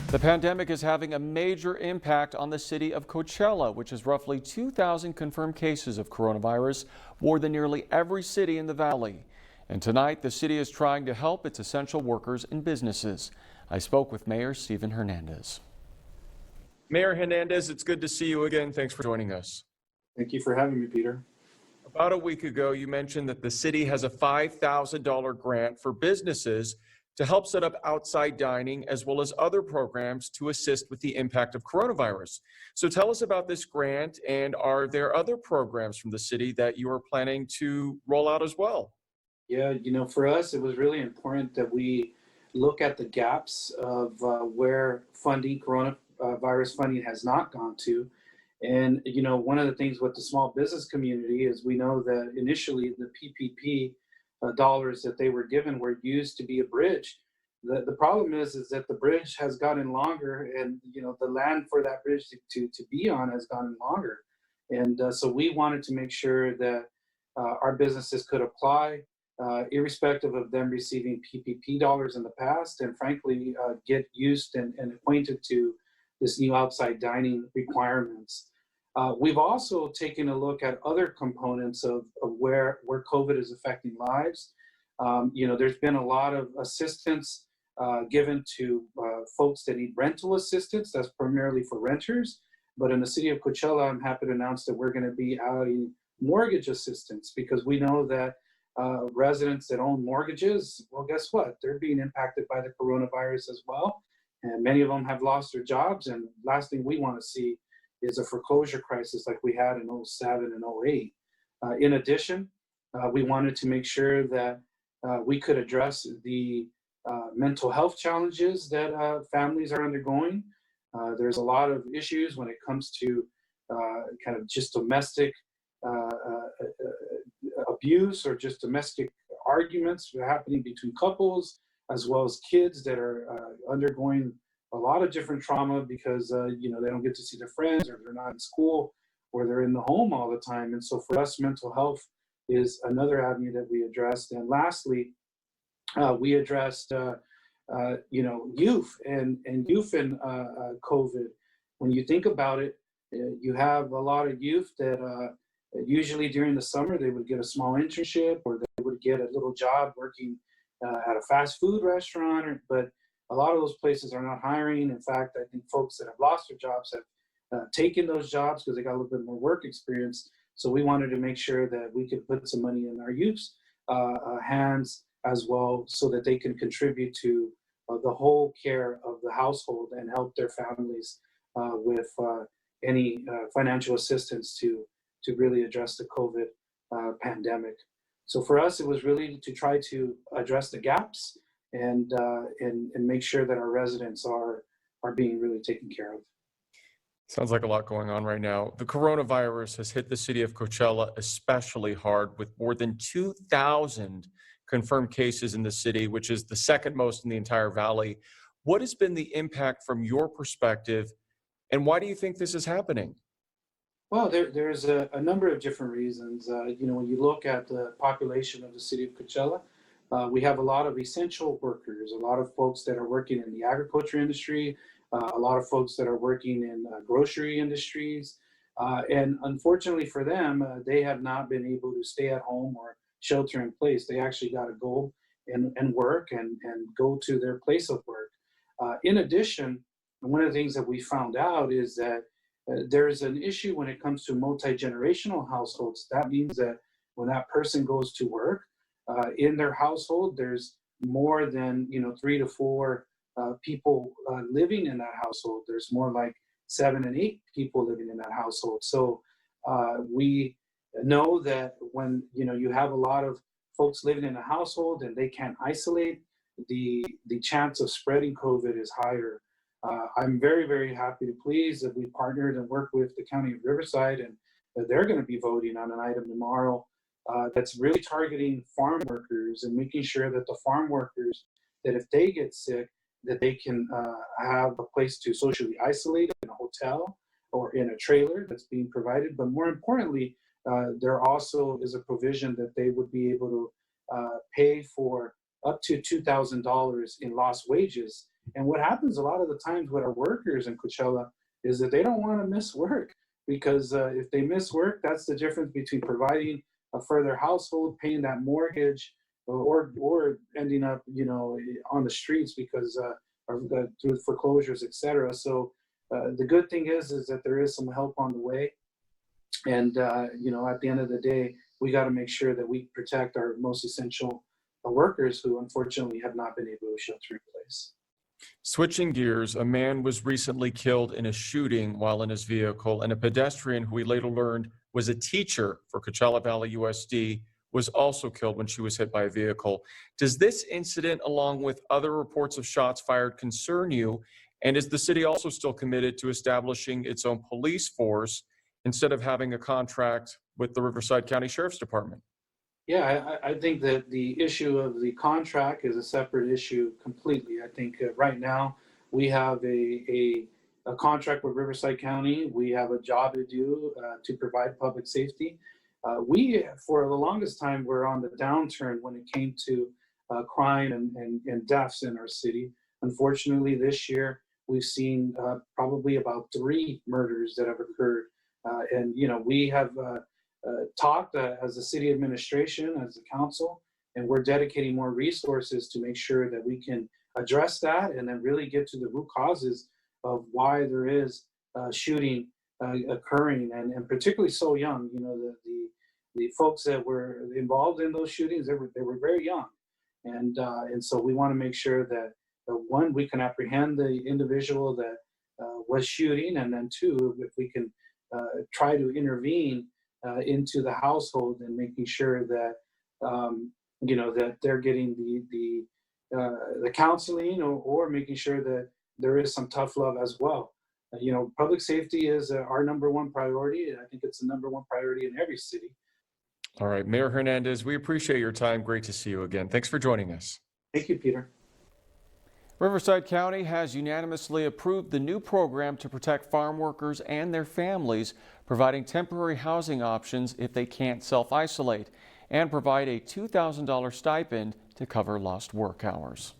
The pandemic is having a major impact on the city of Coachella, which has roughly 2,000 confirmed cases of coronavirus, more than nearly every city in the valley. And tonight, the city is trying to help its essential workers and businesses. I spoke with Mayor Steven Hernandez. Mayor Hernandez, it's good to see you again. Thanks for joining us. Thank you for having me, Peter. About a week ago, you mentioned that the city has a $5,000 grant for businesses to help set up outside dining as well as other programs to assist with the impact of coronavirus. So tell us about this grant, and are there other programs from the city that you are planning to roll out as well? Yeah, for us, it was really important that we look at the gaps of where coronavirus funding has not gone to. And, one of the things with the small business community is we know that initially the PPP dollars that they were given were used to be a bridge. The problem is that the bridge has gotten longer, and the land for that bridge to be on has gotten longer. And so we wanted to make sure that our businesses could apply, irrespective of them receiving PPP dollars in the past, and frankly, get used and acquainted to this new outside dining requirements. We've also taken a look at other components of where COVID is affecting lives. There's been a lot of assistance given to folks that need rental assistance. That's primarily for renters. But in the city of Coachella, I'm happy to announce that we're going to be adding mortgage assistance, because we know that residents that own mortgages, well, guess what? They're being impacted by the coronavirus as well. And many of them have lost their jobs. And last thing we want to see is a foreclosure crisis like we had in '07 and '08. In addition, we wanted to make sure that we could address the mental health challenges that families are undergoing. There's a lot of issues when it comes to kind of just domestic abuse or just domestic arguments happening between couples, as well as kids that are undergoing a lot of different trauma because they don't get to see their friends, or they're not in school, or they're in the home all the time. And so for us, mental health is another avenue that we addressed. And lastly, we addressed youth and youth in COVID. When you think about it, you have a lot of youth that usually during the summer they would get a small internship, or they would get a little job working at a fast food restaurant, but a lot of those places are not hiring. In fact, I think folks that have lost their jobs have taken those jobs because they got a little bit more work experience. So we wanted to make sure that we could put some money in our youth's hands as well, so that they can contribute to the whole care of the household and help their families with any financial assistance to really address the COVID pandemic. So for us, it was really to try to address the gaps and make sure that our residents are being really taken care of. Sounds like a lot going on right now. The coronavirus has hit the city of Coachella especially hard, with more than 2,000 confirmed cases in the city, which is the second most in the entire valley. What has been the impact from your perspective, and why do you think this is happening? Well, there's a number of different reasons. When you look at the population of the city of Coachella, we have a lot of essential workers, a lot of folks that are working in the agriculture industry, a lot of folks that are working in grocery industries. And unfortunately for them, they have not been able to stay at home or shelter in place. They actually got to go and work and go to their place of work. In addition, one of the things that we found out is that there's an issue when it comes to multi-generational households. That means that when that person goes to work, in their household, there's more than 3 to 4 people living in that household. There's more like 7 and 8 people living in that household. So we know that when you have a lot of folks living in a household and they can't isolate, the chance of spreading COVID is higher. I'm very, very happy to please that we partnered and worked with the County of Riverside, and they're going to be voting on an item tomorrow that's really targeting farm workers and making sure that the farm workers, that if they get sick, that they can have a place to socially isolate in a hotel or in a trailer that's being provided. But more importantly, there also is a provision that they would be able to pay for up to $2,000 in lost wages And what happens a lot of the times with our workers in Coachella is that they don't want to miss work because if they miss work, that's the difference between providing a further household, paying that mortgage, or ending up, on the streets because through foreclosures, etc. So the good thing is that there is some help on the way, and at the end of the day, we got to make sure that we protect our most essential workers who unfortunately have not been able to shelter in place. Switching gears, a man was recently killed in a shooting while in his vehicle, and a pedestrian who we later learned was a teacher for Coachella Valley USD was also killed when she was hit by a vehicle. Does this incident, along with other reports of shots fired, concern you? And is the city also still committed to establishing its own police force instead of having a contract with the Riverside County Sheriff's Department? Yeah, I think that the issue of the contract is a separate issue completely. I think right now we have a contract with Riverside County. We have a job to do to provide public safety. We, for the longest time, were on the downturn when it came to crime and deaths in our city. Unfortunately, this year we've seen probably about 3 murders that have occurred. We have talked as a city administration, as a council, and we're dedicating more resources to make sure that we can address that and then really get to the root causes of why there is shooting occurring, and particularly so young. The folks that were involved in those shootings, they were very young, and so we want to make sure that one, we can apprehend the individual that was shooting, and then two, if we can try to intervene into the household and making sure that that they're getting the counseling, or making sure that there is some tough love as well. Public safety is our number one priority, and I think it's the number one priority in every city. All right, Mayor Hernandez, we appreciate your time. Great to see you again. Thanks for joining us. Thank you, Peter. Riverside County has unanimously approved the new program to protect farm workers and their families, providing temporary housing options if they can't self-isolate, and provide a $2,000 stipend to cover lost work hours.